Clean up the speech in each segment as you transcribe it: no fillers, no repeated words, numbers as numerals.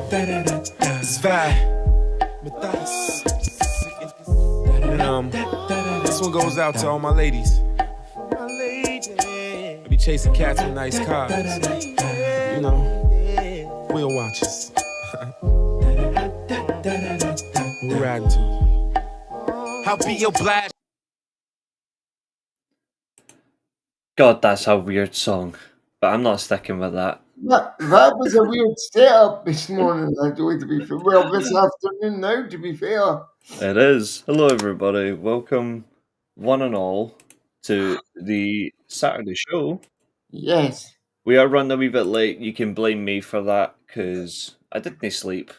Zwei. And this one goes out to all my ladies. I be chasing cats with nice cars. You know, wheel watches. We're riding to. I'll be your blast. God, that's a weird song, but I'm not sticking with that. That was a weird setup this morning, to be fair. Well, this afternoon now, to be fair. It is. Hello, everybody. Welcome, one and all, to the Saturday show. Yes. We are running a wee bit late. You can blame me for that because I didn't sleep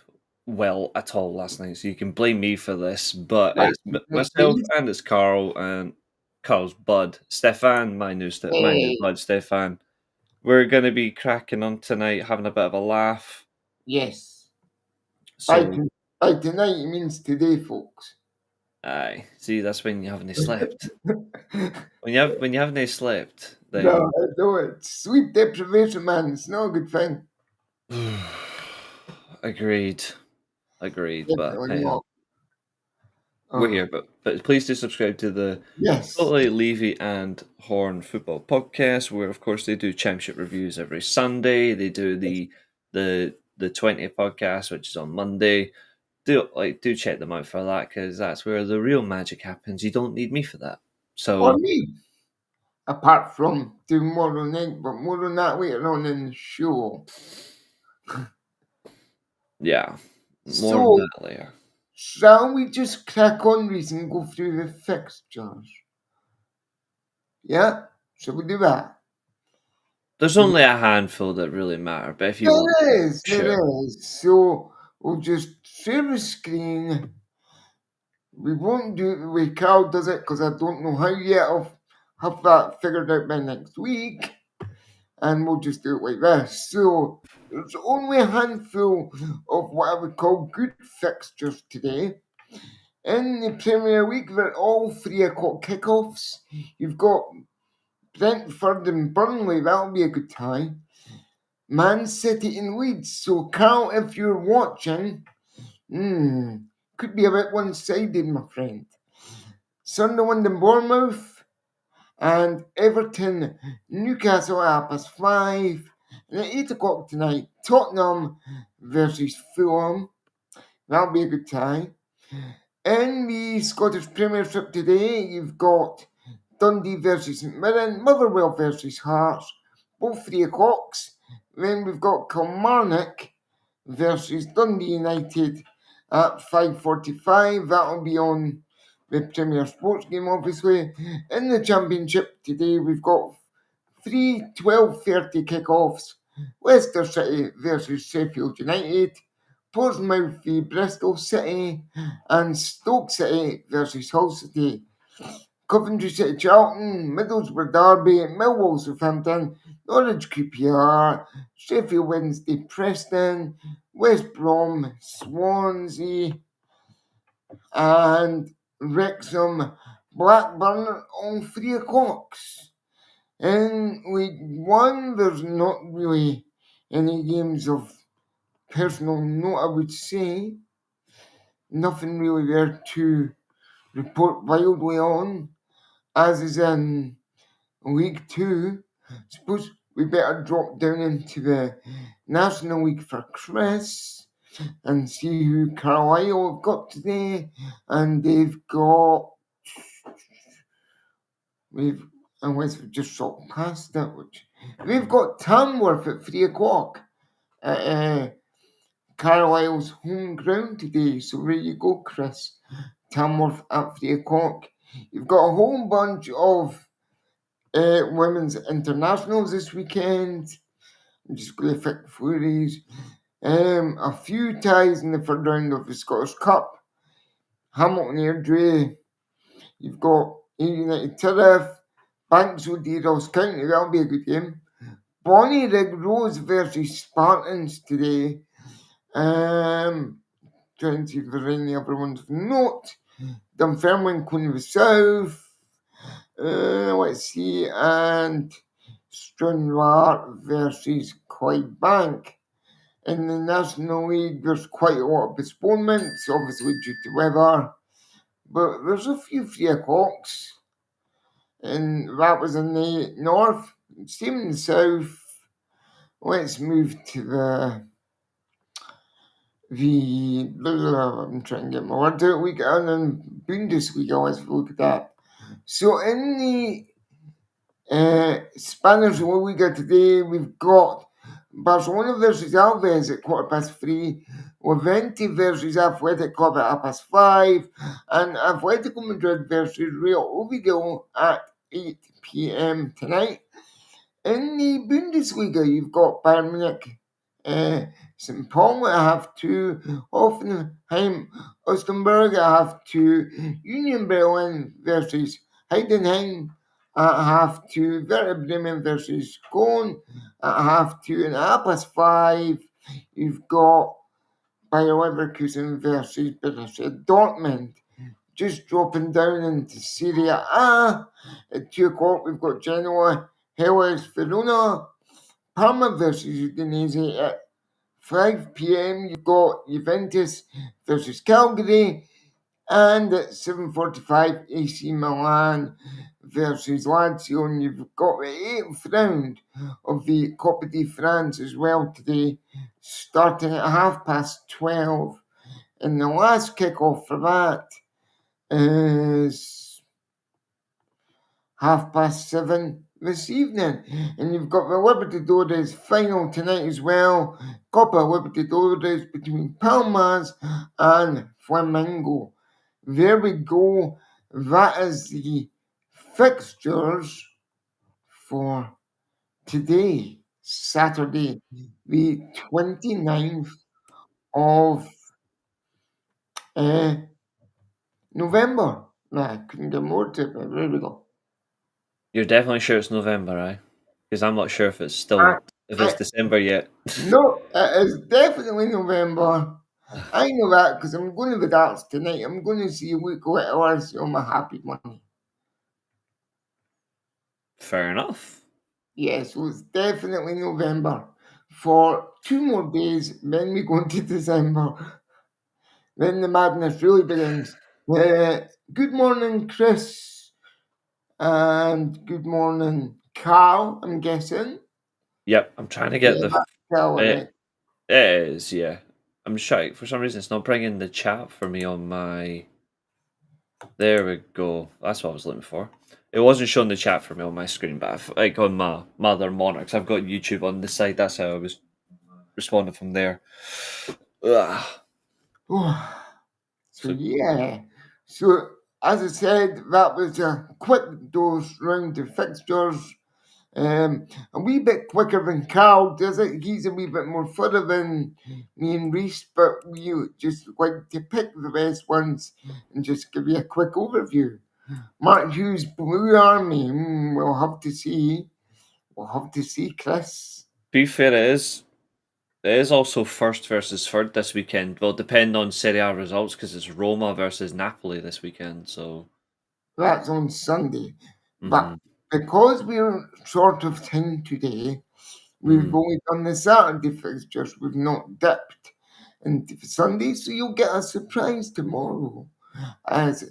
well at all last night, so you can blame me for this. But Right. it's myself and it's Carl and Carl's bud, Stephan, my new bud, Stephan. We're going to be cracking on tonight, having a bit of a laugh. Yes. So, by tonight, it means today, folks. aye. See, that's when you haven't slept. when you haven't slept, then No, I know it. Sleep deprivation, man. It's not a good thing. Agreed. Definitely But not. we're here. But please do subscribe to the Levy and Horne football podcast, where of course they do championship reviews every Sunday. They do the 20 podcast, which is on Monday. Do check them out for that, because that's where the real magic happens. You don't need me for that. So or me, apart from tomorrow night, but more on that later on in the show. Yeah, more on that later. Shall we just crack on, Reece, and go through the fixtures? Yeah? Shall we do that? There's only a handful that really matter, but if you want, there is. So we'll just share the screen. We won't do it the way Carl does it because I don't know how yet. I'll have that figured out by next week. And we'll just do it like this. So there's only a handful of what I would call good fixtures today. In the Premier League, they're all 3 o'clock kickoffs. You've got Brentford and Burnley, that'll be a good tie. Man City and Leeds. So, Carl, if you're watching, could be a bit one-sided, my friend. Sunderland and Bournemouth, and Everton, Newcastle at 5:30. And at 8 o'clock tonight, Tottenham versus Fulham. That'll be a good tie. In the Scottish Premiership today, you've got Dundee versus St Mirren, Motherwell versus Hearts, both 3 o'clocks. Then we've got Kilmarnock versus Dundee United at 5:45. That'll be on the Premier Sports game, obviously. In the Championship today, we've got 3 12:30 kickoffs. Leicester City versus Sheffield United, Portsmouth v Bristol City, and Stoke City versus Hull City. Coventry City Charlton, Middlesbrough Derby, Millwall Southampton, Norwich QPR, Sheffield Wednesday Preston, West Brom Swansea, and Wrexham Blackburn on 3 o'clocks. In League One, there's not really any games of personal note, I would say. Nothing really there to report wildly on, as is in League Two. Suppose we better drop down into the National League for Chris and see who Carlisle have got today. And they've got, unless we've just shot past that, which they've got Tamworth at 3 o'clock at Carlisle's home ground today. So there you go, Chris. Tamworth at 3 o'clock. You've got a whole bunch of women's internationals this weekend. I'm just going to pick through these. A few ties in the third round of the Scottish Cup. Hamilton Airdrie. You've got United Tariff, Banks O'D Ross County. That'll be a good game. Bonnyrigg Rose versus Spartans today. Trying to see if there's any other ones of note. Dunfermline, Queen of the South. Let's see, and Stranraer versus Clydebank. In the National League, there's quite a lot of postponements, obviously due to weather, but there's a few 3 o'clocks, and that was in the north. Same in the south. Let's move to I'm trying to get my words out. We got on Bundesliga. Let's look at that. So in the Spanish La Liga today, we've got Barcelona versus Alves at 3:15, Levante versus Athletic Club at 5:30, and Atletico Madrid versus Real Oviedo at 8 p.m. tonight. In the Bundesliga, you've got Bayern Munich, St. Paul at 2:30, Hoffenheim, Osnabrück at 2:30, Union Berlin versus Heidenheim at 2:30, Werder Bremen versus Köln at 2:30, and at 5:00, you've got Bayer Leverkusen versus Borussia Dortmund. Just dropping down into Serie A at 2 o'clock, we've got Genoa, Hellas Verona, Parma versus Udinese at 5 p.m. You've got Juventus versus Calgary, and at 7:45 AC Milan versus Lazio, and you've got the 8th round of the Coupe de France as well today, starting at 12:30, and the last kickoff for that is 7:30 this evening. And you've got the Libertadores final tonight as well. Copa Libertadores between Palmas and Flamengo. There we go. That is the fixtures for today, Saturday, the 29th of November. I couldn't get more to it, but there we go. You're definitely sure it's November, right? Because I'm not sure if it's December yet. No, it is definitely November. I know that because I'm going to the darts tonight. I'm going to see Luke Whitehorse on my happy money. Fair enough. Yes, so it's definitely November. For 2 more days, then we go into December. Then the madness really begins. Good morning, Chris. And good morning, Carl, I'm guessing. Yep, I'm trying to get Carl, it is, yeah. I'm shy. For some reason, it's not bringing the chat for me on my. There we go. That's what I was looking for. It wasn't showing the chat for me on my screen, but like on my other monitor, 'cause I've got YouTube on the side. That's how I was responding from there. Ugh. So yeah. So as I said, that was a quick dose round of fixtures. A wee bit quicker than Carl does it. He's a wee bit more further than me and Reece, but we just like to pick the best ones and just give you a quick overview. Mark Hughes' Blue Army. We'll have to see. We'll have to see, Chris. Be fair, it is also first versus third this weekend. Well, depend on Serie A results because it's Roma versus Napoli this weekend. So that's on Sunday. But because we're short of time today, we've only done the Saturday fixtures. We've not dipped into Sunday, so you'll get a surprise tomorrow as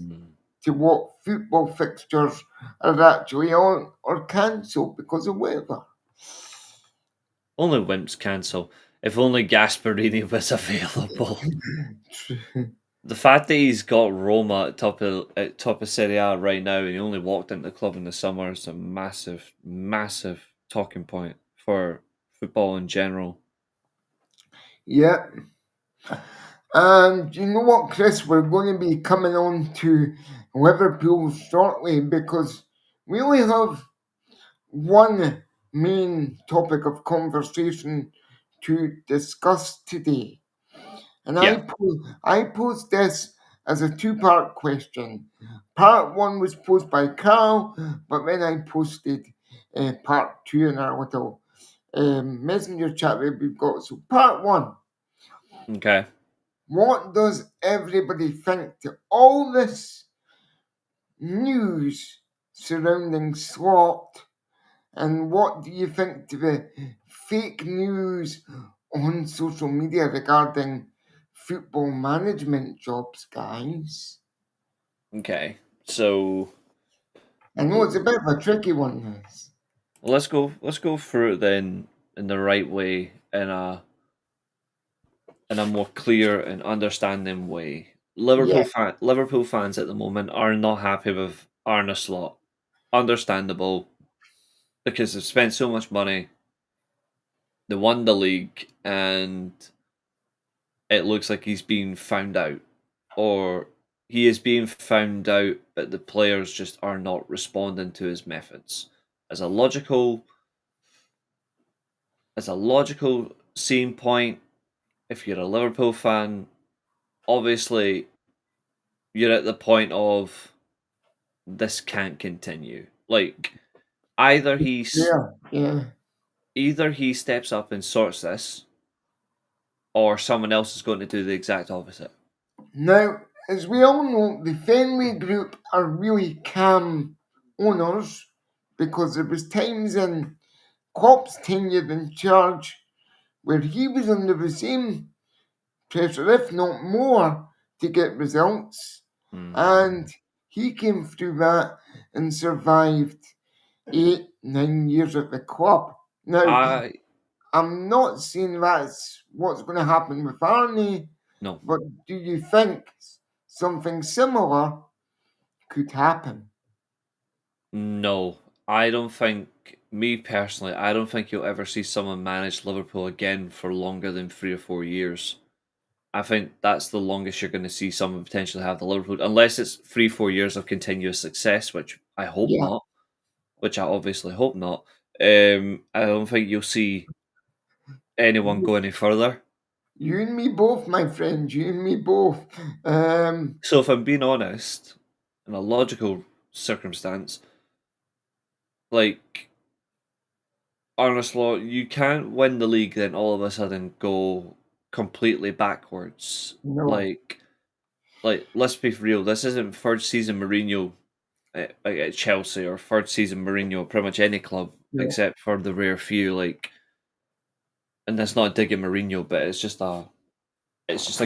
to what football fixtures are actually on or cancelled because of weather. Only wimps cancel. If only Gasparini was available. The fact that he's got Roma at top of Serie A right now, and he only walked into the club in the summer, is a massive, massive talking point for football in general. Yeah. And you know what, Chris? We're going to be coming on to Liverpool shortly because we only have one main topic of conversation to discuss today. And Yeah. I posed this as a 2-part question. Part 1 was posed by Carl, but then I posted part 2 in our little messenger chat that we've got. So part 1. Okay. What does everybody think to all this news surrounding Slot? And what do you think to the fake news on social media regarding football management jobs, guys. Okay, so I know it's a bit of a tricky one, this. let's go through it then in the right way, in a more clear and understanding way. Yeah, Liverpool fans at the moment are not happy with Arne Slot. Understandable, because they've spent so much money. They won the league, and it looks like he's being found out, or he is being found out, but the players just are not responding to his methods. As a logical, scene point, if you're a Liverpool fan, obviously you're at the point of this can't continue. Like either yeah. either he steps up and sorts this, or someone else is going to do the exact opposite. Now, as we all know, the Fenway Group are really calm owners because there was times in Klopp's tenure in charge where he was under the same pressure, if not more, to get results. And he came through that and survived 8-9 years at the club. Now, I'm not saying that's what's going to happen with Arnie, No. but do you think something similar could happen? No, I don't think. Me personally, I don't think you'll ever see someone manage Liverpool again for longer than 3 or 4 years. I think that's the longest you're going to see someone potentially have the Liverpool, unless it's 3-4 years of continuous success, which I hope Yeah. not. Which I obviously hope not. I don't think you'll see anyone go any further. You and me both, my friend. You and me both. So if I'm being honest, in a logical circumstance, like Arne Slot, you can't win the league, then all of a sudden go completely backwards. No. Like let's be real. This isn't third season Mourinho at Chelsea, or third season Mourinho at pretty much any club, except for the rare few. Like, and that's not digging Mourinho, but it's just a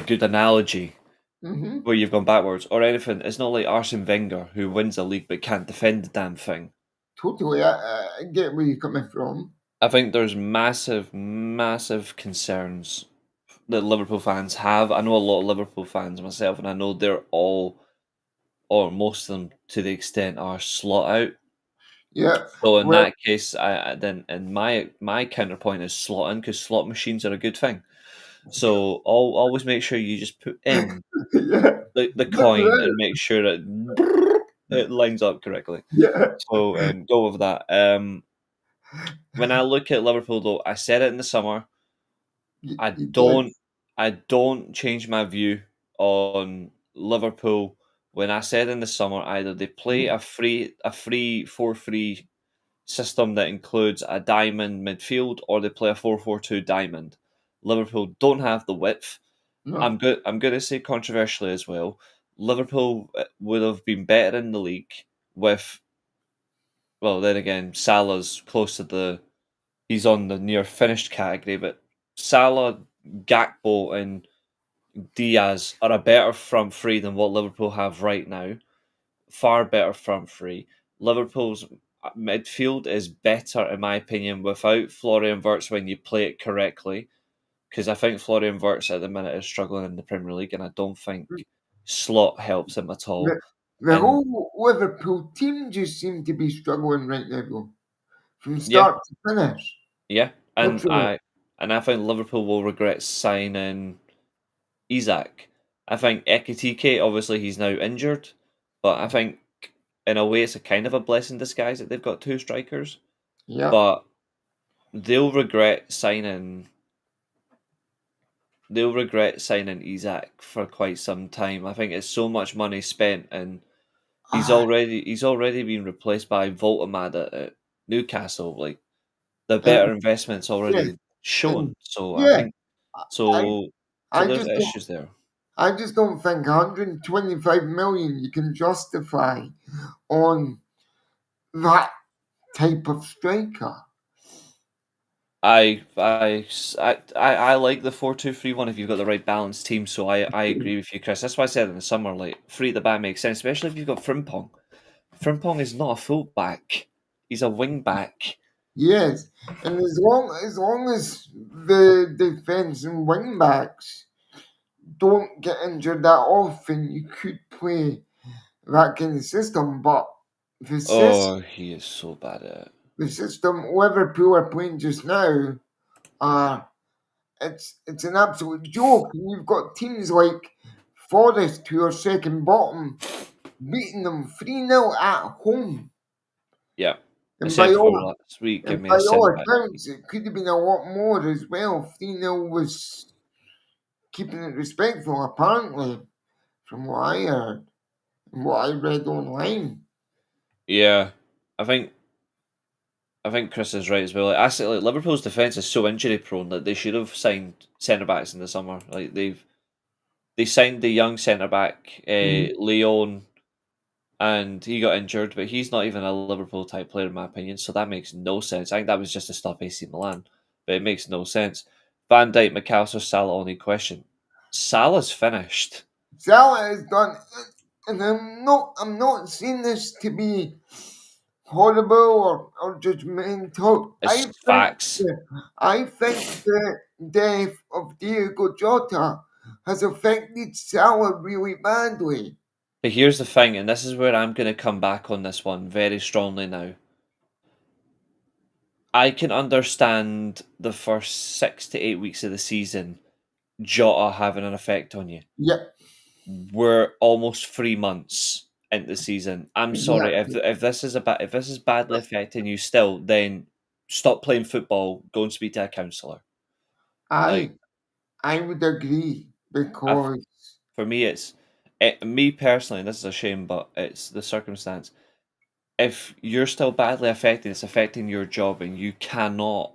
good analogy. Where you've gone backwards or anything. It's not like Arsene Wenger, who wins a league but can't defend the damn thing. Totally, I get where you're coming from. I think there's massive concerns that Liverpool fans have. I know a lot of Liverpool fans myself, and I know they're all, or most of them to the extent, are slot out. Yeah. So in that case, I then and my counterpoint is slot in, because slot machines are a good thing. So always make sure you just put in the coin and make sure that it lines up correctly. Yeah. So go with that. When I look at Liverpool, though, I said it in the summer. I don't change my view on Liverpool. When I said in the summer, either they play a 3-4-3 system that includes a diamond midfield, or they play a 4-4-2 diamond. Liverpool don't have the width. No. I'm going to say controversially as well, Liverpool would have been better in the league with, well, then again, Salah's close to he's on the near finished category, but Salah, Gakpo and Diaz are a better front three than what Liverpool have right now. Far better front three. Liverpool's midfield is better, in my opinion, without Florian Wirtz when you play it correctly. Because I think Florian Wirtz at the minute is struggling in the Premier League, and I don't think Slot helps him at all. The whole Liverpool team just seem to be struggling right now, though, from start to finish. Yeah, and I think Liverpool will regret signing Isak. I think Ekitike, obviously he's now injured, but I think in a way it's a kind of a blessing in disguise that they've got two strikers. Yeah. But they'll regret signing Isak for quite some time. I think it's so much money spent, and he's already been replaced by Voltemad at Newcastle. Like, the better investment's already shown. So I think there's issues there. I just don't think 125 million you can justify on that type of striker. I like the 4-2-3-1 if you've got the right balanced team. So I agree with you, Chris. That's why I said in the summer, like three at the back makes sense, especially if you've got Frimpong. Frimpong is not a fullback; he's a wing back. Yes, and as long as the defence and wing backs don't get injured that often, you could play that kind of system. But the system, Oh, he is so bad at it. the system Liverpool are playing just now, uh, it's an absolute joke. And you've got teams like Forest, who are second bottom, beating them 3-0 at home. Yeah, I And said by before all last week, give and me by a all centre back. accounts, it could have been a lot more as well. 3-0 was keeping it respectful, apparently, from what I heard and what I read online. Yeah, I think Chris is right as well. Like, actually, like, Liverpool's defense is so injury prone that they should have signed centre backs in the summer. Like they signed the young centre back, Mhm. Leon, and he got injured, but he's not even a Liverpool type player in my opinion. So that makes no sense. I think that was just to stop AC Milan, but it makes no sense. Van Dijk, McAllister, Salah. Only question: Salah's finished. Salah is done, and I'm not saying this to be horrible or judgmental. It's facts. I think the death of Diego Jota has affected Salah really badly. But here's the thing, and this is where I'm going to come back on this one very strongly now. I can understand the first 6 to 8 weeks of the season, Jota having an effect on you. Yeah, We're almost 3 months into the season. I'm sorry exactly. if this is if this is badly affecting you still, then stop playing football. Go and speak to a counsellor. I Like I would agree I've, because for me, me personally. And this is a shame, but it's the circumstance. If you're still badly affected, it's affecting your job, and you cannot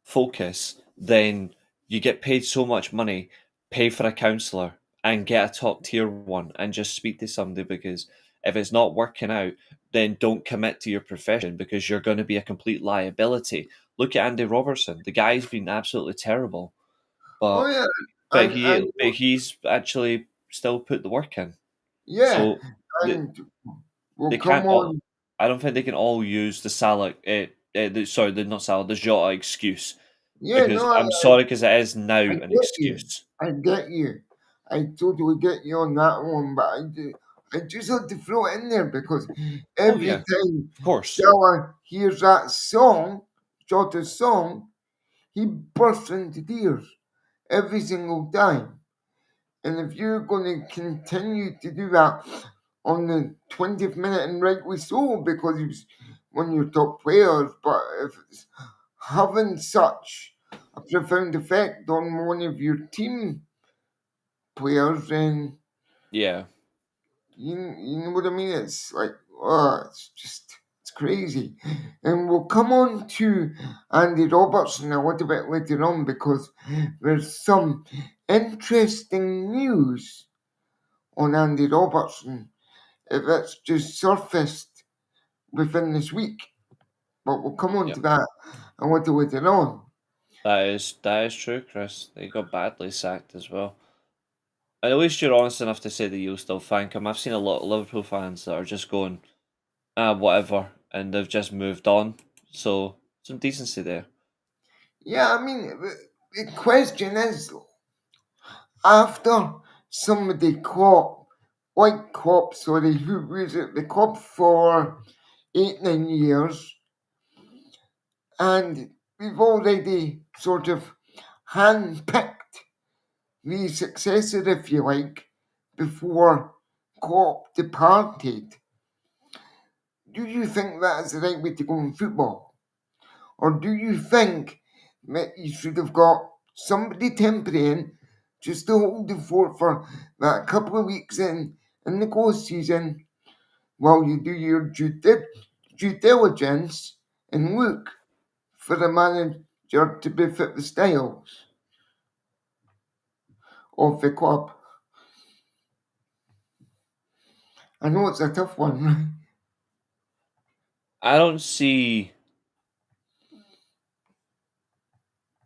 focus, then you get paid so much money, pay for a counsellor and get a top tier one and just speak to somebody, because if it's not working out, then don't commit to your profession because you're going to be a complete liability. Look at Andy Robertson. The guy's been absolutely terrible, oh but yeah, but and he's actually still put the work in. yeah, So the, and well, they come can't all. on, I don't think they can all use the Salah. Not Salah. The Jota excuse, yeah, because no, I'm sorry, because it is now I an get you, excuse. I get you, I totally get you on that one, but I just had to throw it in there because Oh every yeah, time of course. Salah hears that song, Jota's song, he bursts into tears every single time. And if you're going to continue to do that on the 20th minute, and rightly so, because he was one of your top players, but if it's having such a profound effect on one of your team players, then Yeah, you know what I mean? It's like, oh, it's crazy. And we'll come on to Andy Robertson a little bit later on because there's some interesting news on Andy Robertson if it's just surfaced within this week. But we'll come on yeah. to that a little later on. That is true, Chris. They got badly sacked as well. At least you're honest enough to say that you'll still thank him. I've seen a lot of Liverpool fans that are just going, whatever, and they've just moved on. So some decency there. Yeah, I mean, the question is after somebody sorry, who was it? The cop for 8, 9 years, and we've already sort of handpicked the successor, if you like, before Klopp departed. Do you think that is the right way to go in football? Or do you think that you should have got somebody temporary in just to hold the fort for that couple of weeks in the close season while you do your due diligence and look for a manager to befit the styles of the club? I know it's a tough one. I don't see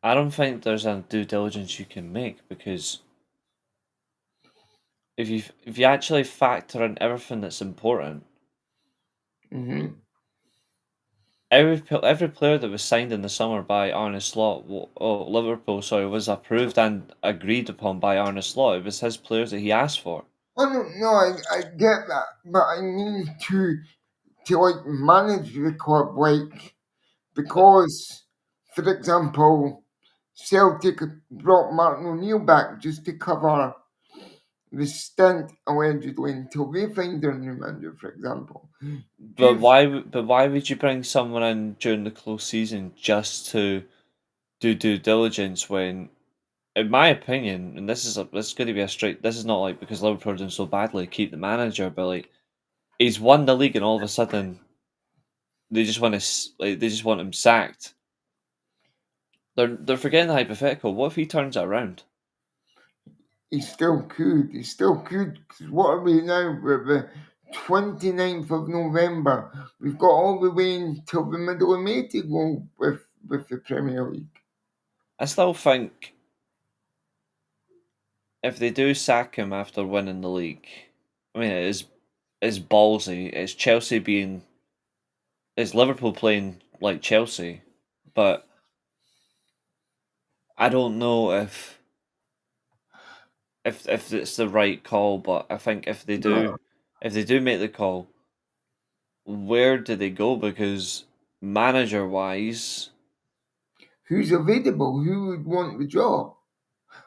I don't think there's a due diligence you can make, because if you actually factor in everything that's important, Mm-hmm. every player that was signed in the summer by Arne Slot, Liverpool, was approved and agreed upon by Arne Slot. It was his players that he asked for. I get that, but I mean to like manage the club, like, because, for example, Celtic brought Martin O'Neill back just to cover the stint allegedly until they find their new manager, for example. But why would you bring someone in during the close season just to do due diligence when, in my opinion, and this is going to be a straight. This is not like because Liverpool are doing so badly, keep the manager, but like he's won the league and all of a sudden they just want him sacked. They're forgetting the hypothetical. What if he turns it around? He still could. He still could. 'Cause what are we now? We're the 29th of November. We've got all the way until the middle of May to go with the Premier League. I still think if they do sack him after winning the league, I mean it's ballsy. It's Liverpool playing like Chelsea, but I don't know if it's the right call. But I think if they do make the call, where do they go? Because manager wise, Who's available? Who would want the job?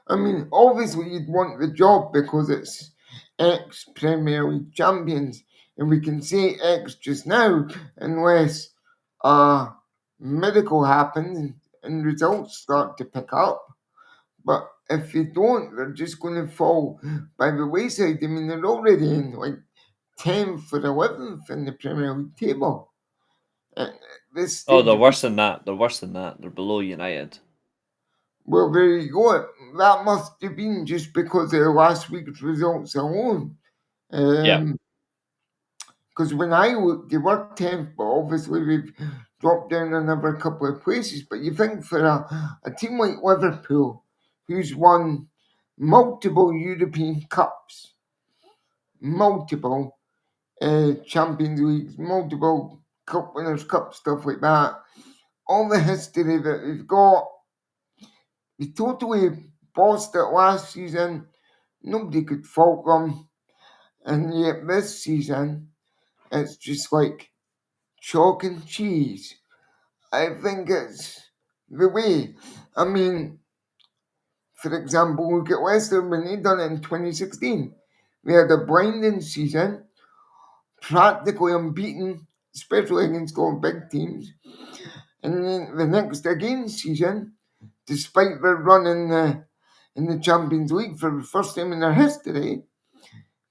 I mean, obviously you'd want the job because it's ex-Premier League champions, and we can say ex just now unless a miracle happens and results start to pick up. But if they don't, they're just going to fall by the wayside. I mean, they're already in like 10th or 11th in the Premier League table at this stage. they're worse than that. They're worse than that. They're below United. Well, there you go. That must have been just because of last week's results alone. Yeah. Because when I looked, they were 10th, but obviously we've dropped down another couple of places. But you think for a team like Liverpool, who's won multiple European Cups, multiple Champions Leagues, multiple Cup Winners' Cup, stuff like that, all the history that they've got, they totally bossed it last season. Nobody could fault them. And yet this season, it's just like chalk and cheese. I think it's the way. I mean, for example, look at Leicester when they done it in 2016. They had a blinding season, practically unbeaten, especially against all big teams. And then the next again season, despite their run in the Champions League for the first time in their history,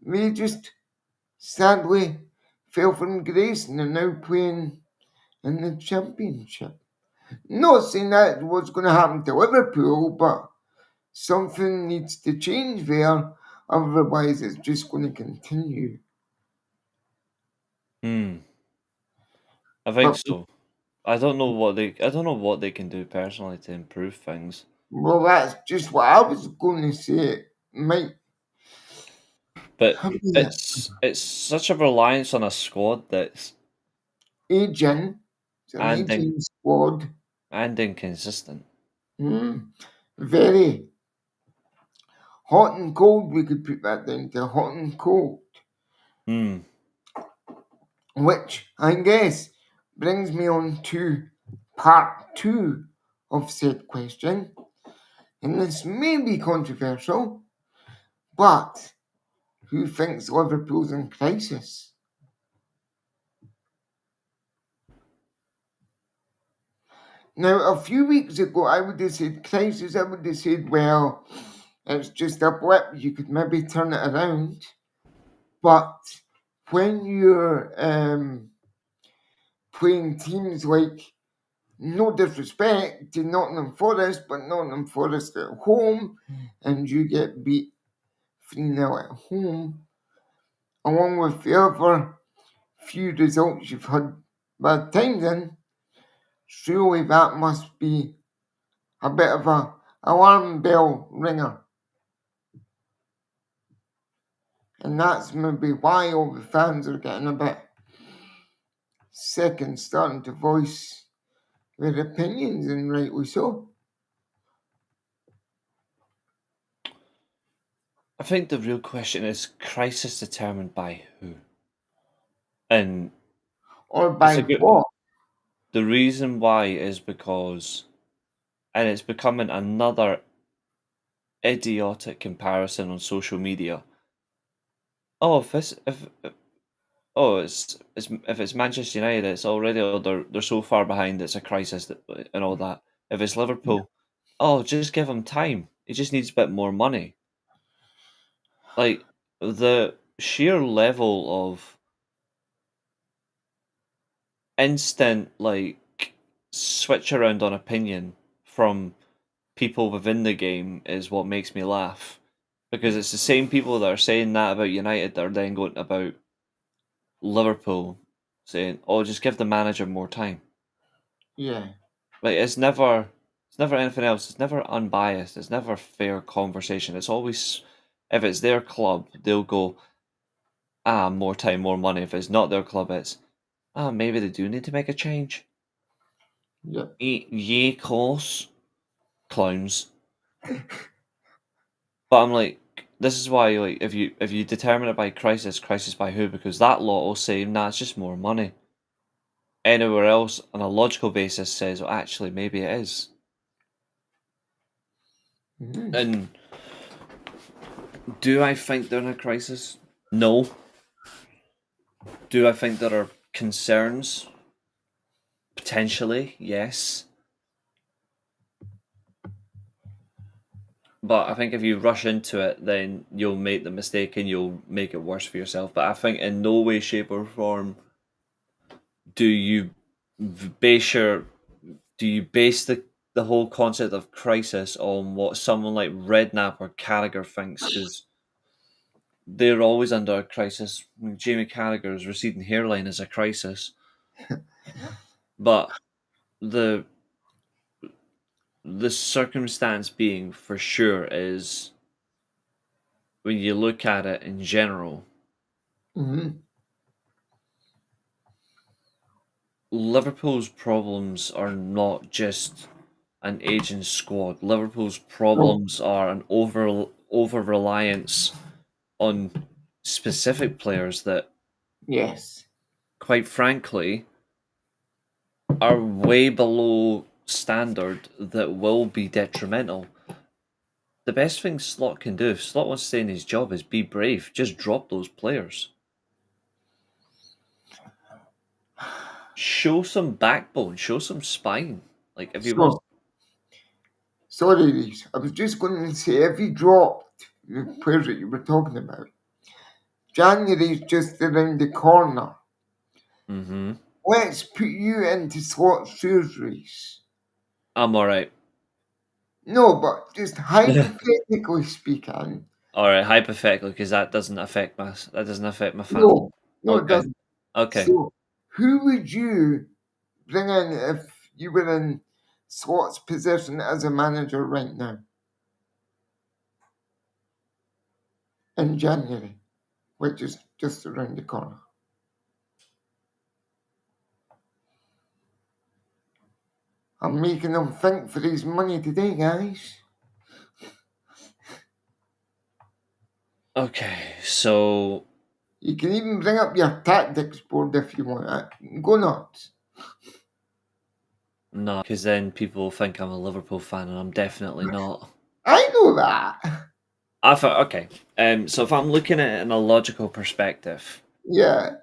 they just sadly fell from grace and are now playing in the Championship. Not saying that what's going to happen to Liverpool, but something needs to change there. Otherwise, it's just going to continue. I think so. I don't know what they can do personally to improve things. Well, that's just what I was going to say. It might. But it's such a reliance on a squad that's Aging. It's an and in, aging squad. and inconsistent. Very hot and cold. We could put that down to hot and cold. Which I guess brings me on to part 2 of said question. And this may be controversial, but who thinks Liverpool's in crisis? Now, a few weeks ago, I would have said crisis. I would have said, well, it's just a blip. You could maybe turn it around. But when you're playing teams like, no disrespect to Nottingham Forest, but Nottingham Forest at home, and you get beat 3-0 at home, along with the other few results you've had bad times in, surely that must be a bit of a alarm bell ringer. And that's maybe why all the fans are getting a bit sick and starting to voice their opinions, and rightly so. I think the real question is crisis determined by who? And or by what? The reason why is because, and it's becoming another idiotic comparison on social media. Oh, if it's Manchester United, it's already they're so far behind. It's a crisis and all that. If it's Liverpool, oh, just give him time. He just needs a bit more money. Like the sheer level of instant switch around on opinion from people within the game is what makes me laugh, because it's the same people that are saying that about United that are then going about Liverpool, saying, "Oh, just give the manager more time." Yeah. Like it's never anything else. It's never unbiased. It's never fair conversation. It's always, if it's their club, they'll go, more time, more money. If it's not their club, it's, maybe they do need to make a change. Yeah. Yay, course, clowns. But I'm like, this is why, like, if you determine it by crisis by who? Because that lot will say, nah, it's just more money. Anywhere else, on a logical basis, says, well, actually, maybe it is. Mm-hmm. And do I think they're in a crisis? No. Do I think there are concerns? Potentially, yes. But I think if you rush into it, then you'll make the mistake and you'll make it worse for yourself. But I think in no way, shape, or form do you base the whole concept of crisis on what someone like Redknapp or Carragher thinks, because they're always under a crisis. I mean, Jamie Carragher's receding hairline is a crisis. But the circumstance being for sure is, when you look at it in general, Mm-hmm. Liverpool's problems are not just an aging squad. Liverpool's problems are an over reliance on specific players that, Yes. quite frankly, are way below standard, that will be detrimental. The best thing Slot can do, if Slot wants to stay in his job, is be brave. Just drop those players. Show some backbone. Show some spine. Like, if you want. Sorry, Reece. I was just going to say, if you dropped the players that you were talking about, January's just around the corner. Mm-hmm. Let's put you into Slot's shoes, Reece. I'm alright. No, but just hypothetically speaking. Alright, hypothetically, because that doesn't affect my fan. No, it Okay. doesn't. Okay. So, who would you bring in if you were in Slot's position as a manager right now? In January, which is just around the corner. I'm making him think for his money today, guys. Okay, so You can even bring up your tactics board if you want. Go nuts. no, because then people think I'm a Liverpool fan, and I'm definitely not. I know that. I thought, okay. So if I'm looking at it in a logical perspective, Yeah.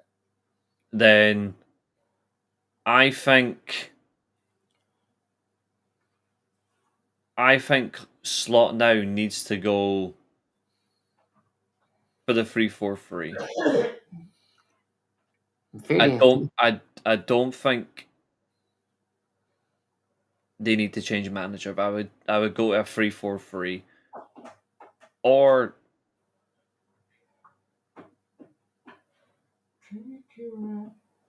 then I think Slot now needs to go for the 3-4-3. I don't think they need to change manager, but I would go to a 3-4-3. Or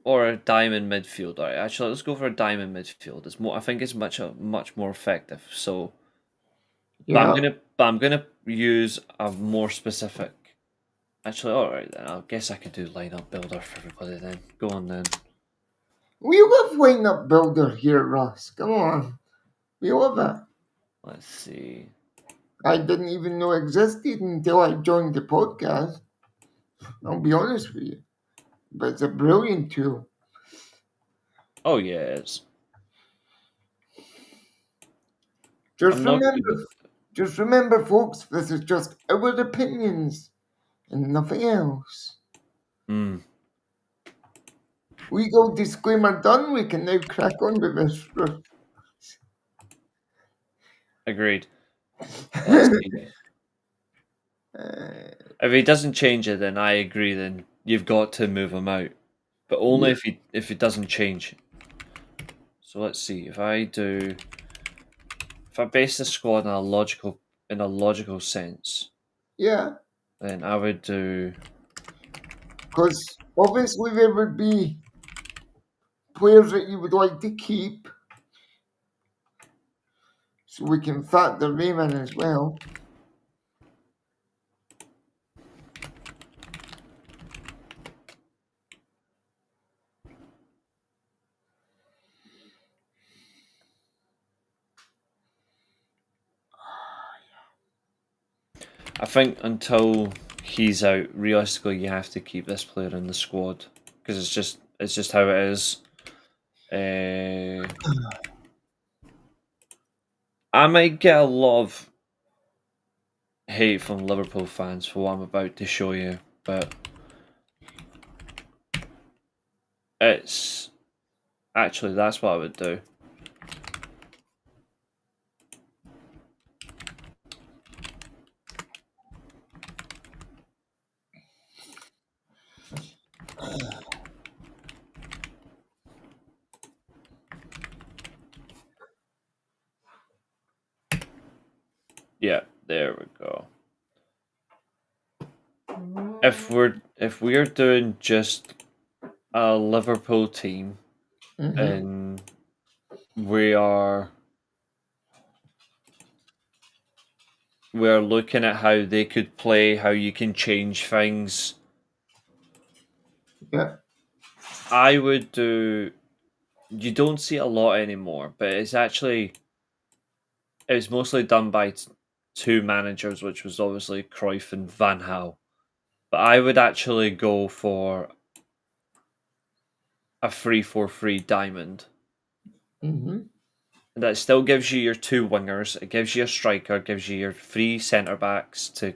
or a diamond midfield. All right, actually, let's go for a diamond midfield. It's more. I think it's much more effective. So, Yeah. but I'm gonna use a more specific. Actually, all right then. I guess I could do lineup builder for everybody then. Go on then. We love lineup builder here, Ross. Come on. We love it. Let's see. I didn't even know it existed until I joined the podcast. I'll be honest with you. But it's a brilliant tool. Oh yeah, it is. Just remember, folks, this is just our opinions and nothing else. Legal disclaimer done. We can now crack on with this. Agreed. Let's see. If he doesn't change it, then I agree. Then you've got to move him out, but only if he doesn't change. So let's see. If I base the squad in a logical sense, Yeah. then I would do. Because obviously there would be players that you would like to keep, so we can factor them in as well. I think until he's out, realistically, you have to keep this player in the squad because it's just how it is. I might get a lot of hate from Liverpool fans for what I'm about to show you, but it's actually that's what I would do. Yeah, there we go. If we're doing just a Liverpool team, and we're looking at how they could play, how you can change things. Yeah. I would do. You don't see it a lot anymore, but it's mostly done by two managers, which was obviously Cruyff and Van Gaal. But I would actually go for a 3-4-3 diamond. That still gives you your two wingers. It gives you a striker. It gives you your three centre backs to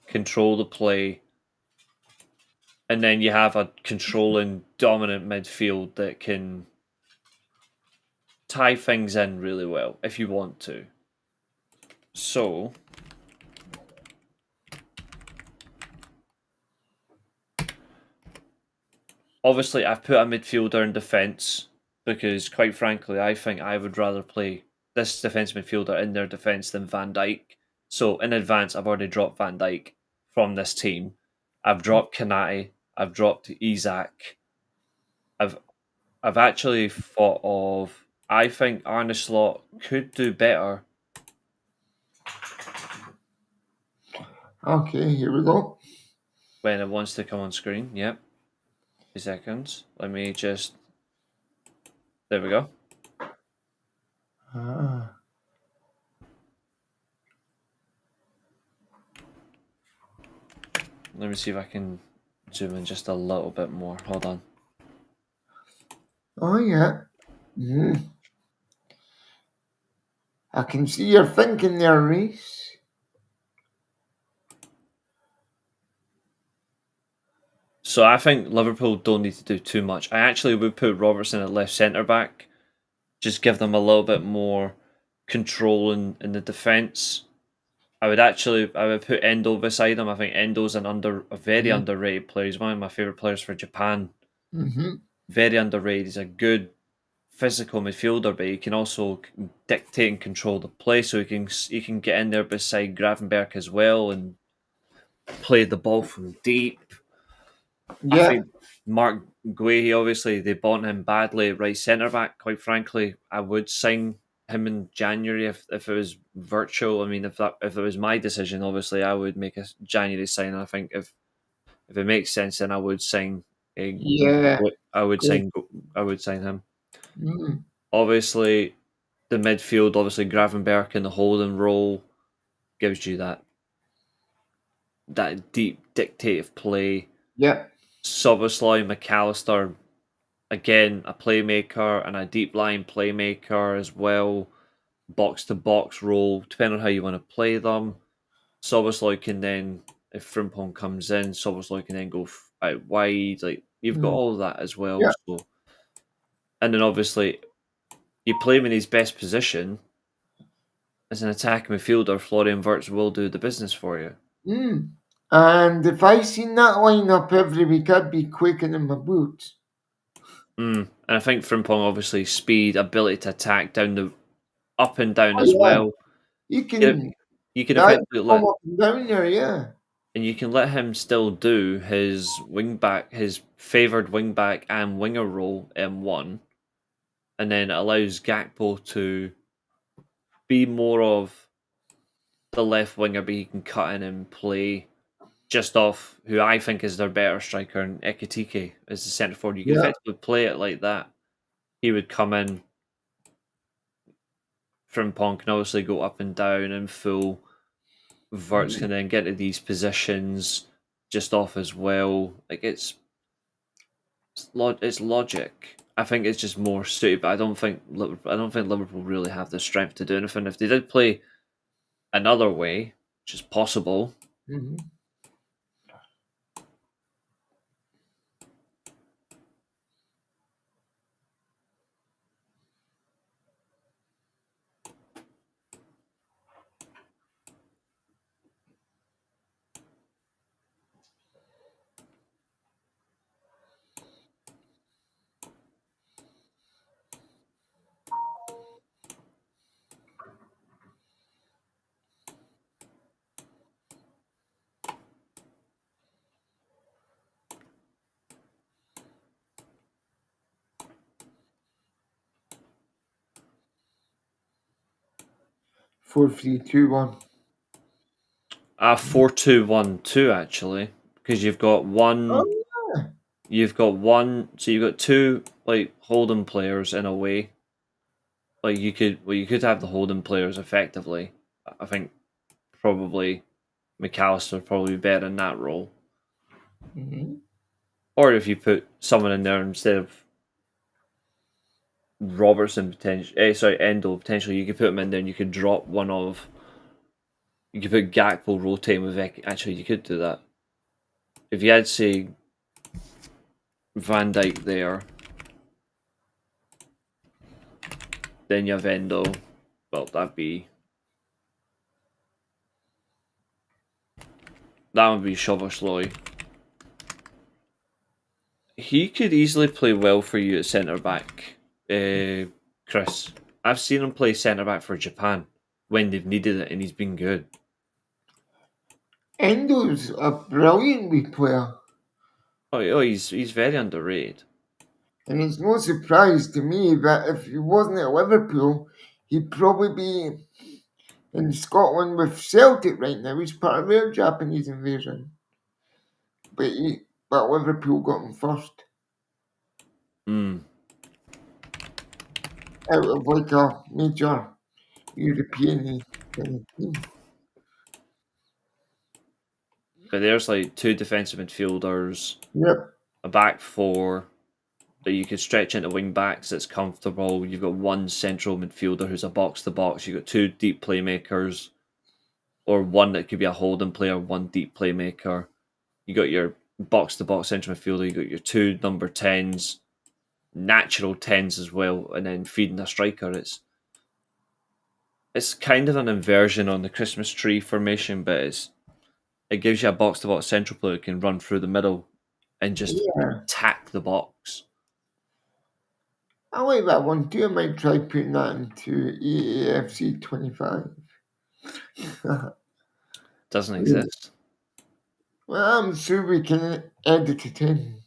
control the play, and then you have a controlling, dominant midfield that can tie things in really well if you want to. So, obviously, I've put a midfielder in defence because, quite frankly, I think I would rather play this defence midfielder in their defence than Van Dijk. So, in advance, I've already dropped Van Dijk from this team. I've dropped Kanate. I've dropped Isak. I've actually thought of. I think Arne Slot could do better. Okay, here we go. When it wants to come on screen, yep. 2 seconds. Let me just. There we go. Let me see if I can zoom in just a little bit more. Hold on. Oh, yeah. I can see your thinking there, Reece. So I think Liverpool don't need to do too much. I actually would put Robertson at left centre back. Just give them a little bit more control in the defence. I would put Endo beside him. I think Endo's a very underrated player. He's one of my favourite players for Japan. Very underrated. He's a good physical midfielder, but he can also dictate and control the play. So he can get in there beside Gravenberch as well and play the ball from deep. Yeah. I think Guehi, obviously, they bought him badly at right centre back. Quite frankly, I would sign him in January if it was virtual. I mean, if it was my decision, obviously, I would make a January sign. I think if it makes sense, then I would sign. Yeah. I would sign. I would sign him. Mm. Obviously, the midfield, obviously, Gravenberch in the holding role gives you that deep dictative play. Yeah. Soboslai, McAllister, again, a playmaker and a deep line playmaker as well. Box to box role, depending on how you want to play them. Soboslai can then, if Frimpong comes in, Soboslai can then go out wide. Like you've got all of that as well. Yeah. So, and then obviously you play him in his best position as an attacking midfielder. Florian Wirtz will do the business for you. Mm. And if I seen that lineup every week, I'd be quaking in my boots. And I think Frimpong, obviously, speed, ability to attack down the up and down as well. You can effectively let up and down there, yeah. and you can let him still do his wingback, his favoured wingback and winger role in one, and then it allows Gakpo to be more of the left winger, but he can cut in and play just off who I think is their better striker, and Ekitike is the centre forward. You can effectively play it like that. He would come in. Frimpong can obviously go up and down and full. Wirtz can then get to these positions just off as well. Like it's logic. I think it's just more suited, but I don't think Liverpool really have the strength to do anything. If they did play another way, which is possible. Mm-hmm. 4-3-2-1. 4-2-1-2 actually, because you've got one. Oh, yeah. You've got one. So you've got two like holding players in a way. Like you could have the holding players effectively. I think probably McAllister would probably be better in that role. Mm-hmm. Or if you put someone in there instead of Robertson Endo potentially, you could put him in there and you could drop one of. You could put Gakpo rotating with actually you could do that. If you had say Van Dijk there, then you have Endo. Well, that would be Szoboszlai. He could easily play well for you at centre back, Chris. I've seen him play centre back for Japan when they've needed it, and he's been good. Endo's a brilliant wee player. Oh, he's very underrated. And it's no surprise to me that if he wasn't at Liverpool, he'd probably be in Scotland with Celtic right now. He's part of their Japanese invasion. But Liverpool got him first. Out of like a major European team. But there's like two defensive midfielders, Yep. a back four that you could stretch into wing backs that's comfortable. You've got one central midfielder who's a box to box. You've got two deep playmakers, or one that could be a holding player, one deep playmaker. You got your box to box central midfielder. You got your two number 10s, natural 10s as well, and then feeding a striker. It's kind of an inversion on the Christmas tree formation, but it gives you a box to box central player who can run through the middle and just attack the box. I like that one too. I might try putting that into EAFC 25. Doesn't exist. Well, I'm sure we can edit it in.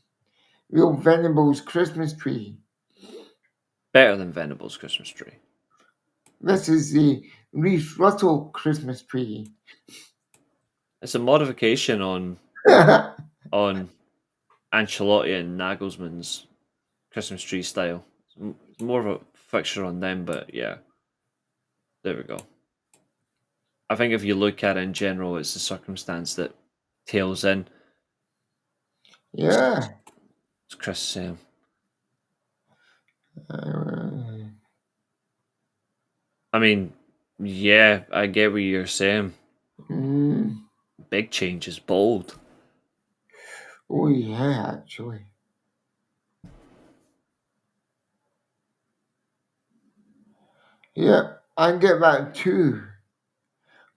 real Venables Christmas tree. Better than Venables Christmas tree. This is the Reece Russell Christmas tree. It's a modification on Ancelotti and Nagelsmann's Christmas tree style. It's more of a fixture on them, but yeah. There we go. I think if you look at it in general, it's the circumstance that tails in. Yeah. It's Chris saying. I mean, yeah, I get what you're saying. Big change is bold. Oh, yeah, actually. Yeah, I get that too.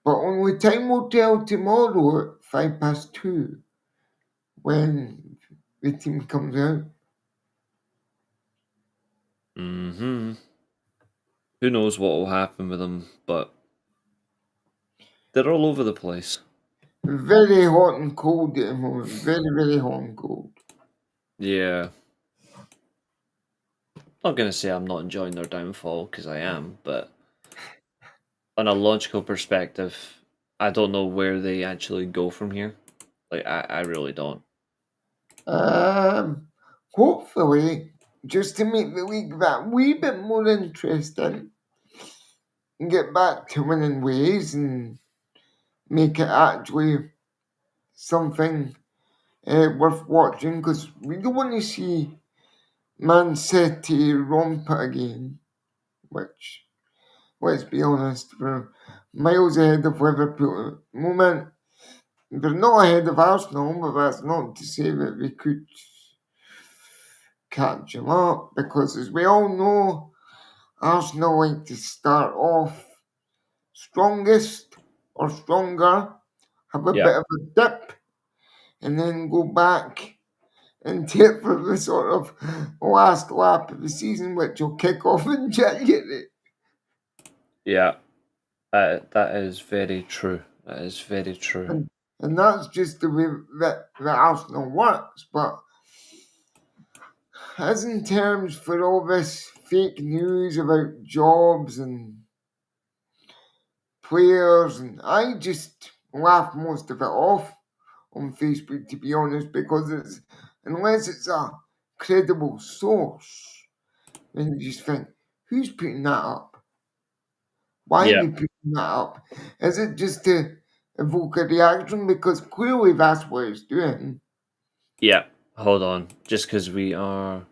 But only time will tell tomorrow at 2:05 when the team comes out. Mm-hmm. Who knows what will happen with them, but they're all over the place. Very hot and cold at the moment. Very, very hot and cold. Yeah. I'm not going to say I'm not enjoying their downfall, because I am, but on a logical perspective, I don't know where they actually go from here. Like, I really don't. Hopefully, just to make the league that wee bit more interesting, and get back to winning ways and make it actually something worth watching, because we don't want to see Man City romp it again, which, let's be honest, we're miles ahead of Liverpool at the moment. They're not ahead of Arsenal, but that's not to say that we could catch them up, because as we all know, Arsenal like to start off strongest or stronger, have a bit of a dip, and then go back and take for the sort of last lap of the season, which will kick off in January. Yeah, that is very true. That is very true. And that's just the way that Arsenal works. But as in terms for all this fake news about jobs and players, and I just laugh most of it off on Facebook, to be honest, because it's, unless it's a credible source, then you just think, who's putting that up? Why are they putting that up? Is it just to evoke a reaction? Because clearly that's what it's doing. Yeah, hold on. Just because I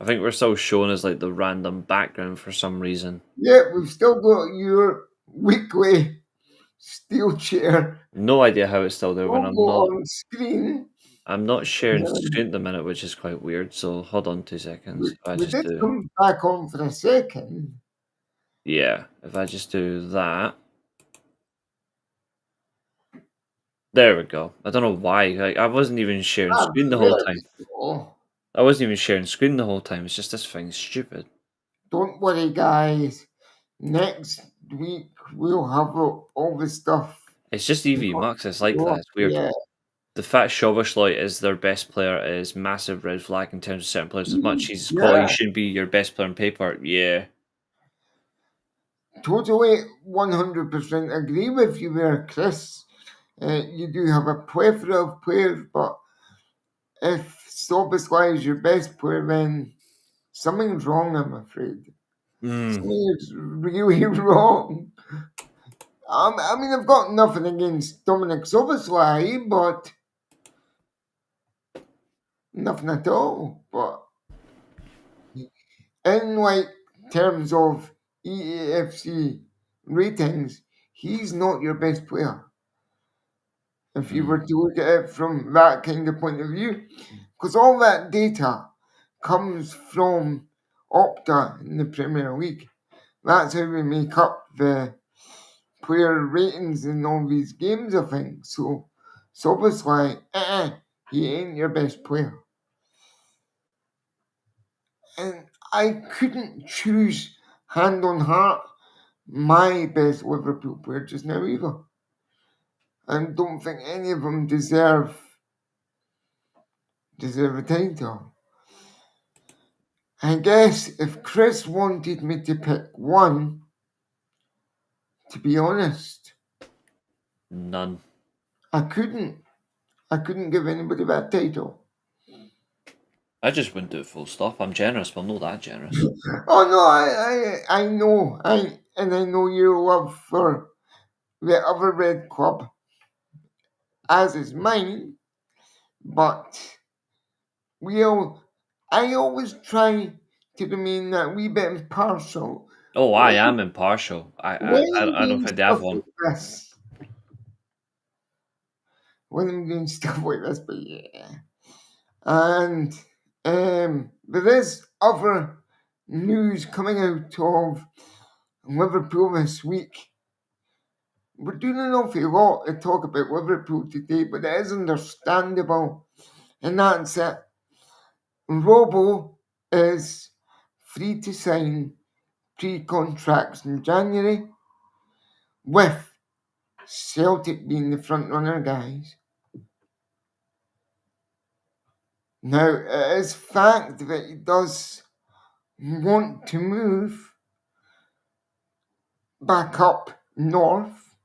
think we're still showing as like the random background for some reason. Yeah, we've still got your weekly steel chair. No idea how it's still there when on screen. I'm not sharing screen at the minute, which is quite weird. So hold on 2 seconds. We did come back on for a second. Yeah, if I just do that. There we go. I don't know why. Like, I wasn't even sharing screen the whole time. I wasn't even sharing screen the whole time. It's just this thing's stupid. Don't worry, guys. Next week we'll have all the stuff. It's just EV Max. It's like that. It's weird. Yeah. The fact Szoboszlai is their best player is massive red flag in terms of certain players. As much as quality shouldn't be your best player on paper. Yeah. Totally 100% agree with you there, Chris. You do have a plethora of players, but if Szoboszlai is your best player, then something's wrong, I'm afraid. Something is really wrong. I mean, I've got nothing against Dominic Szoboszlai, but nothing at all. But in like terms of EAFC ratings, he's not your best player. If you were to look at it from that kind of point of view, because all that data comes from Opta in the Premier League. That's how we make up the player ratings in all these games, I think. So Szoboszlai, he ain't your best player. And I couldn't choose hand on heart my best Liverpool player just now either. I don't think any of them deserve a title. I guess if Chris wanted me to pick one, to be honest, none. I couldn't give anybody that title. I just wouldn't do it full stop. I'm generous, but I'm not that generous. Oh no, I know, I know your love for the other red club, as is mine, but I always try to remain that wee bit impartial. Oh, I am impartial. When I'm I don't doing think they have stuff one. like this, but yeah. And there is other news coming out of Liverpool this week. We're doing an awful lot to talk about Liverpool today, but it is understandable. And that's it. Robo is free to sign pre-contracts in January, with Celtic being the front runner, guys. Now, it is fact that he does want to move back up north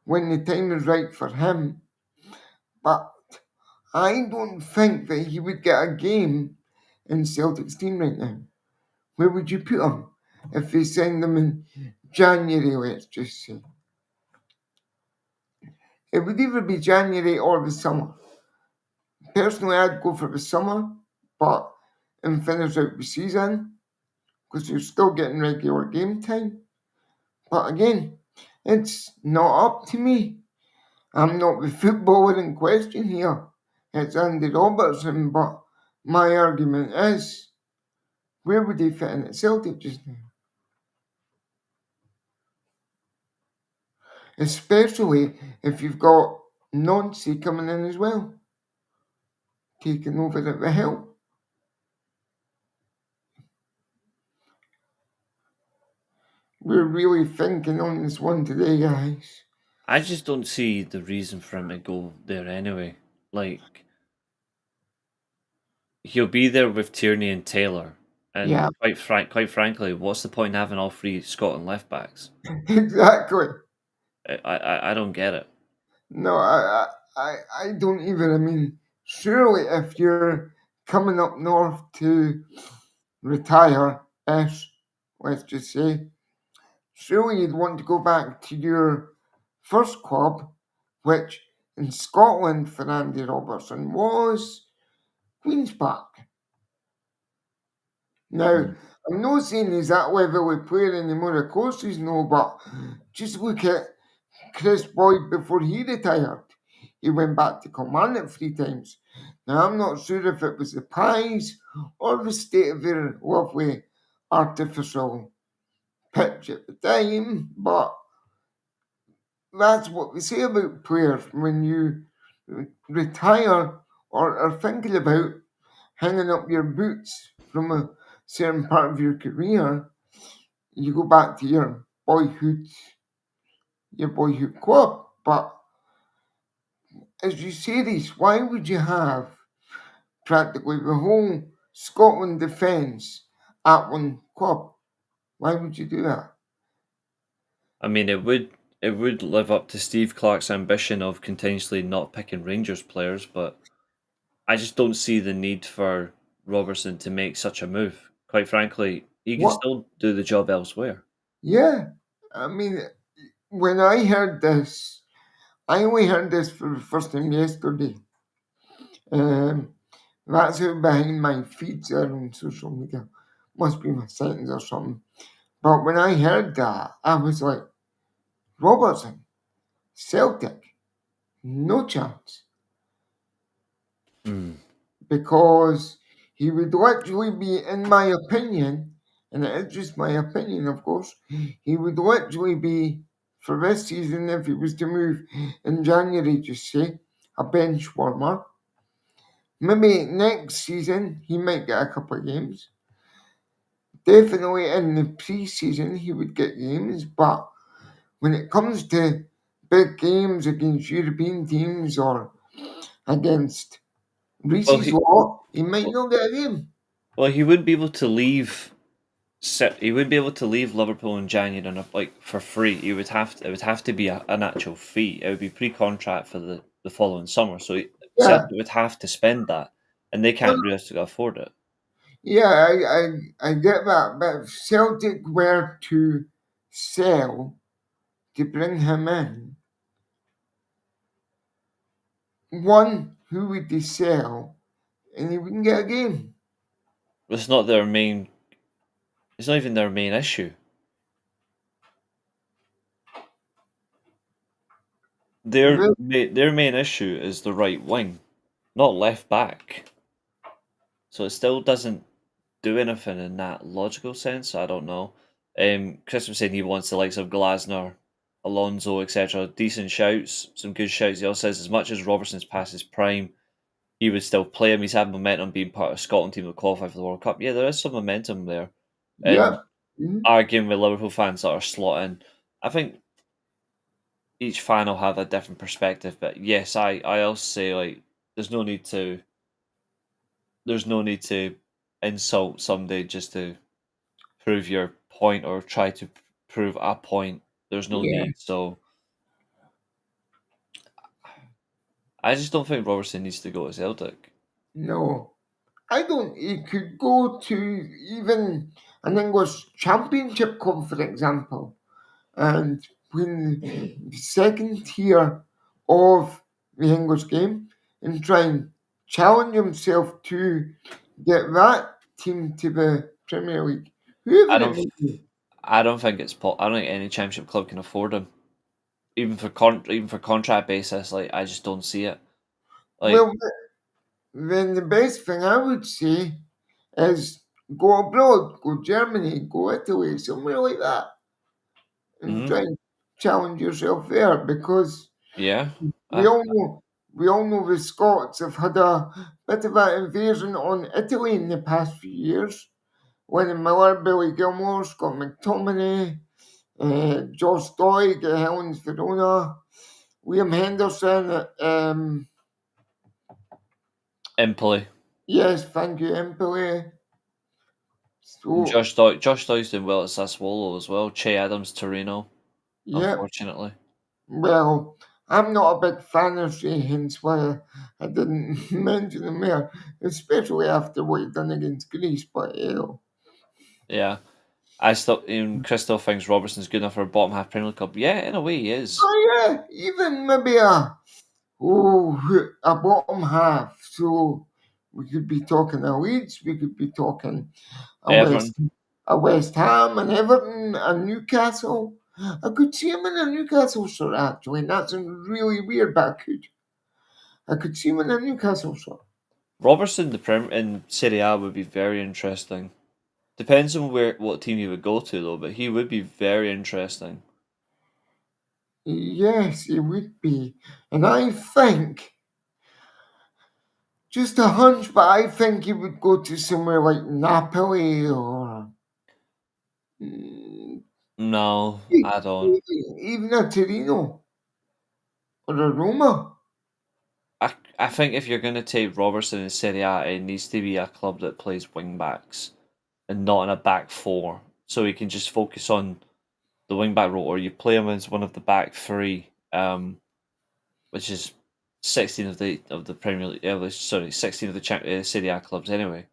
when the time is right for him, but I don't think that he would get a game in Celtic's team right now. Where would you put him if they send them in January, let's just say? It would either be January or the summer. Personally, I'd go for the summer, but and finish out the season because you're still getting regular game time. But again, it's not up to me. I'm not the footballer in question here. It's Andy Robertson, but my argument is, where would he fit in at Celtic just now? Especially if you've got Nancy coming in as well, taking over at the helm. We're really thinking on this one today, guys. I just don't see the reason for him to go there anyway. Like, he'll be there with Tierney and Taylor, and Yeah, quite frankly, what's the point in having all three Scotland left backs? exactly. I don't get it. No, I don't even. I mean, surely if you're coming up north to retire, let's just say, surely you'd want to go back to your first club, which in Scotland for Andy Robertson was Queen's Park. Now, I'm not saying he's that level of player anymore, of course he's no, but just look at Chris Boyd before he retired. He went back to Kilmarnock 3 times. Now, I'm not sure if it was the pies or the state of their lovely artificial pitch at the time, but that's what we say about players when you retire or are thinking about hanging up your boots from a certain part of your career. You go back to your boyhood club. But as you say this, why would you have practically the whole Scotland defence at one club? Why would you do that? I mean, it would live up to Steve Clarke's ambition of continuously not picking Rangers players, but I just don't see the need for Robertson to make such a move. Quite frankly, he can What? still do the job elsewhere. Yeah. I mean, when I heard this, I only heard this for the first time yesterday. That's how behind my feeds are on social media. Must be my settings or something. But when I heard that, I was like, Robertson, Celtic, no chance. Because he would literally be, in my opinion, and it is just my opinion, of course, he would literally be, for this season, if he was to move in January, just say, a bench warmer. Maybe next season, he might get a couple of games. Definitely in the pre-season, he would get games, but when it comes to big games against European teams or against Well, Reese's lot, he might not get a game. Well, he wouldn't be able to leave. He wouldn't be able to leave Liverpool in January for free. It would have to be an actual fee. It would be pre-contract for the following summer. So Yeah. Celtic would have to spend that, and they Well, can't realistically afford it. yeah, I get that, but if Celtic were to sell to bring him in, one, who would they sell? And he wouldn't get a game. It's not their main. It's not even their main issue. Really? Their main issue is the right wing, not left back. So it still doesn't do anything in that logical sense. I don't know. Chris was saying he wants the likes of Glasner, Alonso, etc. Decent shouts, some good shouts. He also says as much as Robertson's past his prime, he would still play him. He's had momentum being part of a Scotland team that qualified for the World Cup. Yeah, there is some momentum there. And Yeah. Mhm. arguing with Liverpool fans that are slotting, I think each fan will have a different perspective. But yes, I also say like there's no need to insult somebody just to prove your point or try to prove a point. There's no Yeah. need. So I just don't think Robertson needs to go to Celtic. No. I don't. He could go to even an English Championship club, for example, and win the second tier of the English game and try and challenge himself to get that team to the Premier League. I Whoever it don't. may be. I don't think I don't think any Championship club can afford him, even for contract basis. Like I just don't see it. Like Well, then the best thing I would say is go abroad, go Germany, go Italy, somewhere like that, and mhm, try and challenge yourself there because yeah, we I, all know we all know the Scots have had a bit of an invasion on Italy in the past few years. When Miller, Billy Gilmore, Scott McTominay, Josh Doig at Helens Verona, Liam Henderson, Empoli. yes, thank you, Empoli. And So, Josh Doy's doing well at Sassuolo as well. Che Adams, Torino, yeah, unfortunately. well, I'm not a big fan of Shea, hence why I didn't mention him there, especially after what he done against Greece, but you know. Yeah. I still even Chris still thinks Robertson's good enough for a bottom half Premier League club. Yeah, in a way he is. Oh yeah, even maybe a bottom half. So we could be talking a Leeds, we could be talking a Everton. West Ham, and Everton, and Newcastle. I could see him in a Newcastle shirt actually, and that's really weird, but I could see him in a Newcastle shirt. Robertson in Serie A would be very interesting. Depends on what team he would go to though, but he would be very interesting. Yes, it would be, and I think just a hunch, but I think he would go to somewhere like Napoli or. mm, No, I don't. Even a Torino or a Roma. I think if you're going to take Robertson in Serie A, it needs to be a club that plays wing backs and not in a back four, so he can just focus on the wing back role, or you play him as one of the back three, which is 16 of the Premier League. Sorry, 16 of the Serie A clubs anyway.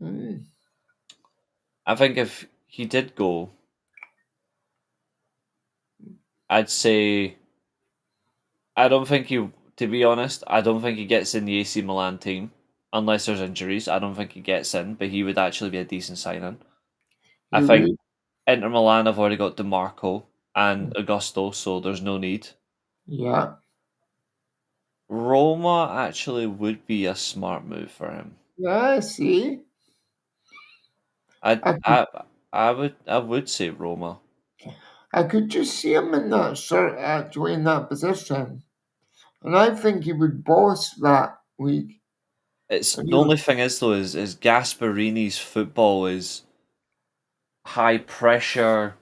Mm. I think if he did go, I'd say I don't think he. To be honest, I don't think he gets in the AC Milan team unless there's injuries. I don't think he gets in, but he would actually be a decent signing. I He think would. Inter Milan have already got DeMarco and Augusto, so there's no need. Yeah. Roma actually would be a smart move for him. Yeah, see. I I could, I I would say Roma. I could just see him in that shirt actually in that position. And I think he would boss that league. It's And the he would, only thing is though is Gasparini's football is high pressure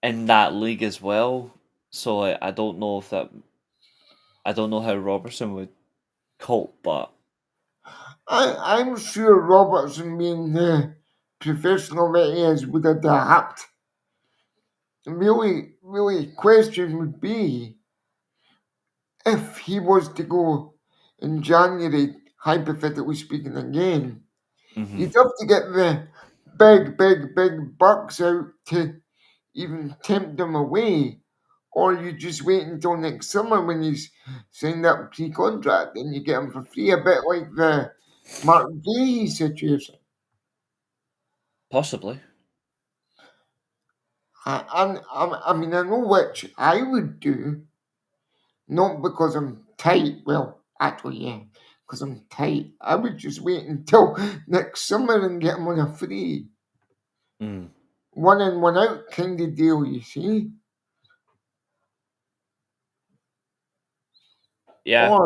in that league as well. So I don't know if that I don't know how Robertson would cope, but I'm sure Robertson, being the professional that he is, would adapt. Really, question would be if he was to go in January, hypothetically speaking, again. You'd have to get the big bucks out to even tempt them away. Or you just wait until next summer when he's signed up pre-contract and you get him for free, a bit like the Mark Gahey situation. Possibly. I mean, I know which I would do, not because I'm tight. Well, actually, yeah, because I'm tight. I would just wait until next summer and get him on a free. One in, one out kind of deal, you see? Yeah.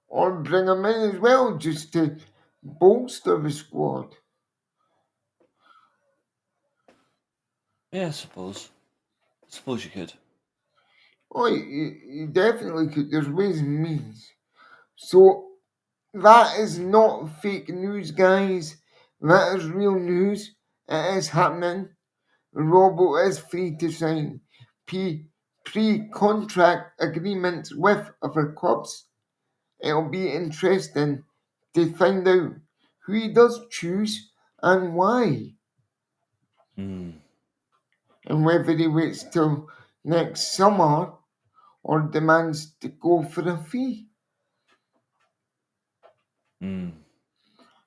Or bring him in as well, just to bolster the squad. Yeah, I suppose. I suppose you could. Oh, you definitely could. There's ways and means. So that is not fake news, guys. That is real news. It is happening. Robbo is free to sign pre-contract agreements with other clubs. It'll be interesting to find out who he does choose and why. And whether he waits till next summer or demands to go for a fee. I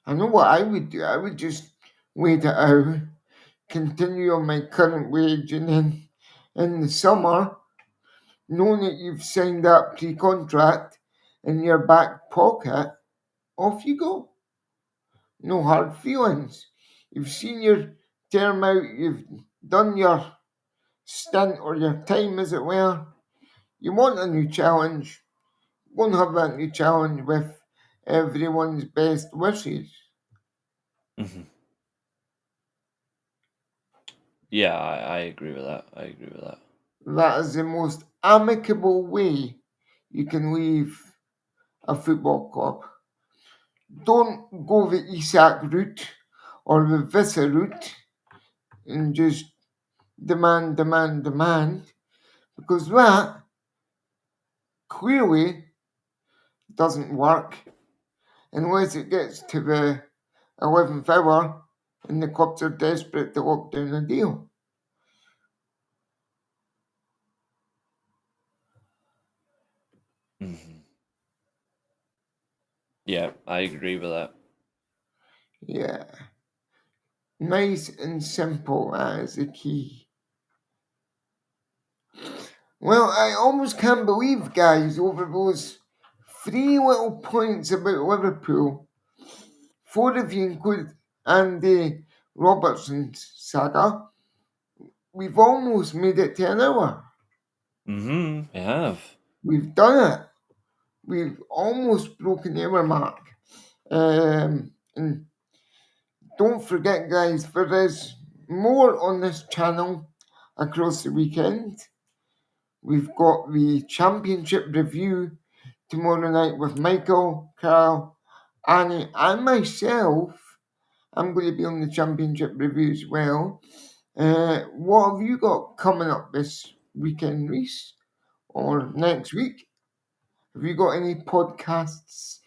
know what I would do. I would just wait it out, continue on my current wage, and then in the summer, knowing that you've signed that pre-contract in your back pocket, off you go. No hard feelings. You've seen your term out, you've done your stint or your time, as it were. You want a new challenge. Won't have that new challenge with everyone's best wishes. Yeah, I agree with that. I agree with that. That is the most amicable way you can leave a football club. Don't go the Isak route or the Vissa route and just demand, because that clearly doesn't work unless it gets to the 11th hour and the clubs are desperate to lock down a deal. Yeah, I agree with that. Yeah. Nice and simple, that is the key. Well, I almost can't believe, guys, over those 3 little points about Liverpool, 4 if you include Andy Robertson's saga, we've almost made it to an hour. We have. We've done it. We've almost broken the hour mark. And don't forget, guys, there is more on this channel across the weekend. We've got the championship review tomorrow night with Michael, Carl, Annie, and myself. I'm going to be on the championship review as well. What have you got coming up this weekend, Reece? Or next week? Have you got any podcasts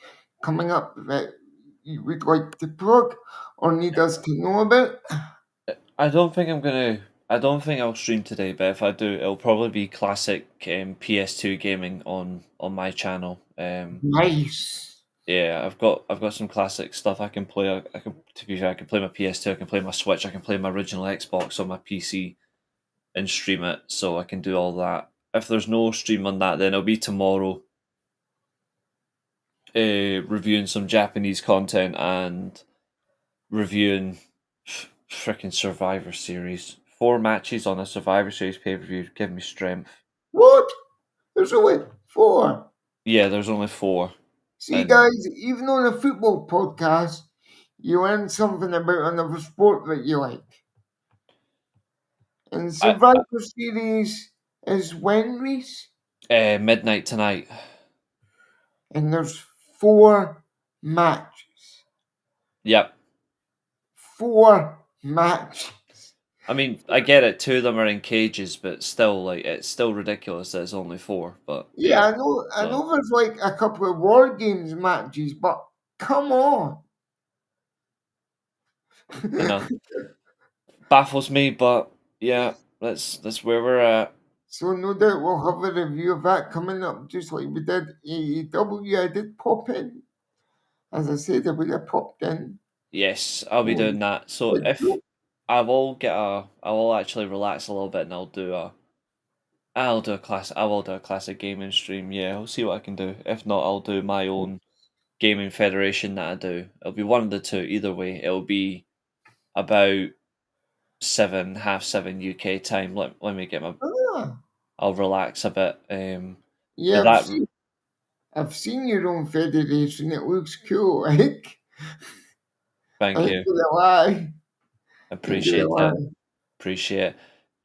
coming up that you would like to plug or need us to know about? I don't think I'll stream today, but if I do, it'll probably be classic PS2 gaming on my channel. Nice. Yeah, I've got some classic stuff I can play. I can, to be fair, I can play my PS2, I can play my Switch, I can play my original Xbox on my PC and stream it, so I can do all that. If there's no stream on that, then it'll be tomorrow. Reviewing some Japanese content and reviewing freaking Survivor Series. 4 matches on a Survivor Series pay-per-view give me strength. What? There's only 4. Yeah, there's only 4. See, guys, even on a football podcast, you learn something about another sport that you like. And Survivor Series is when, Reece? Midnight tonight. And there's 4 matches. Yep. 4 matches. I mean, I get it. 2 of them are in cages, but still, like, it's still ridiculous that it's only 4. But yeah, I know there's like a couple of War Games matches, but come on. I know. Baffles me, but yeah, that's where we're at. So no doubt we'll have a review of that coming up, just like we did AEW. I did pop in. As I said, I would have popped in. Yes, I'll be doing that. So if I will actually relax a little bit, and I'll do a classic gaming stream. Yeah, I'll see what I can do. If not, I'll do my own gaming federation that I do. It'll be one of the two. Either way, it'll be about 7:30 UK time. Let me get my. I'll relax a bit. Yeah, I've seen your own federation. It looks cool. Like, Thank you. Appreciate it. Appreciate it.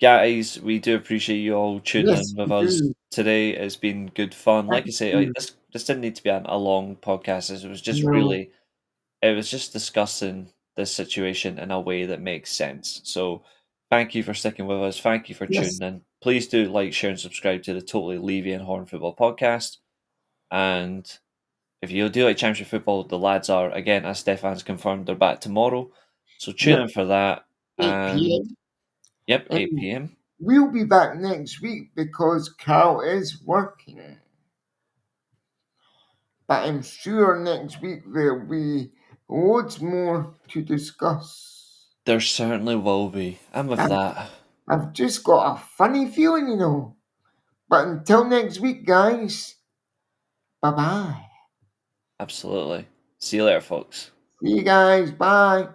Guys, we do appreciate you all tuning in with us today. It's been good fun. Like I say, this didn't need to be a long podcast. It was just it was just discussing this situation in a way that makes sense. So thank you for sticking with us. Thank you for tuning in. Please do like, share, and subscribe to the Totally Levy and Horne Football Podcast. And if you do like Championship Football, the lads are, again, as Stephan's confirmed, they're back tomorrow. So tune in for that. 8 p.m. Yep, 8 p.m. We'll be back next week because Carl is working. But I'm sure next week there'll be loads more to discuss. There certainly will be. And with that, I've just got a funny feeling, you know. But until next week, guys, bye-bye. Absolutely. See you later, folks. See you guys. Bye.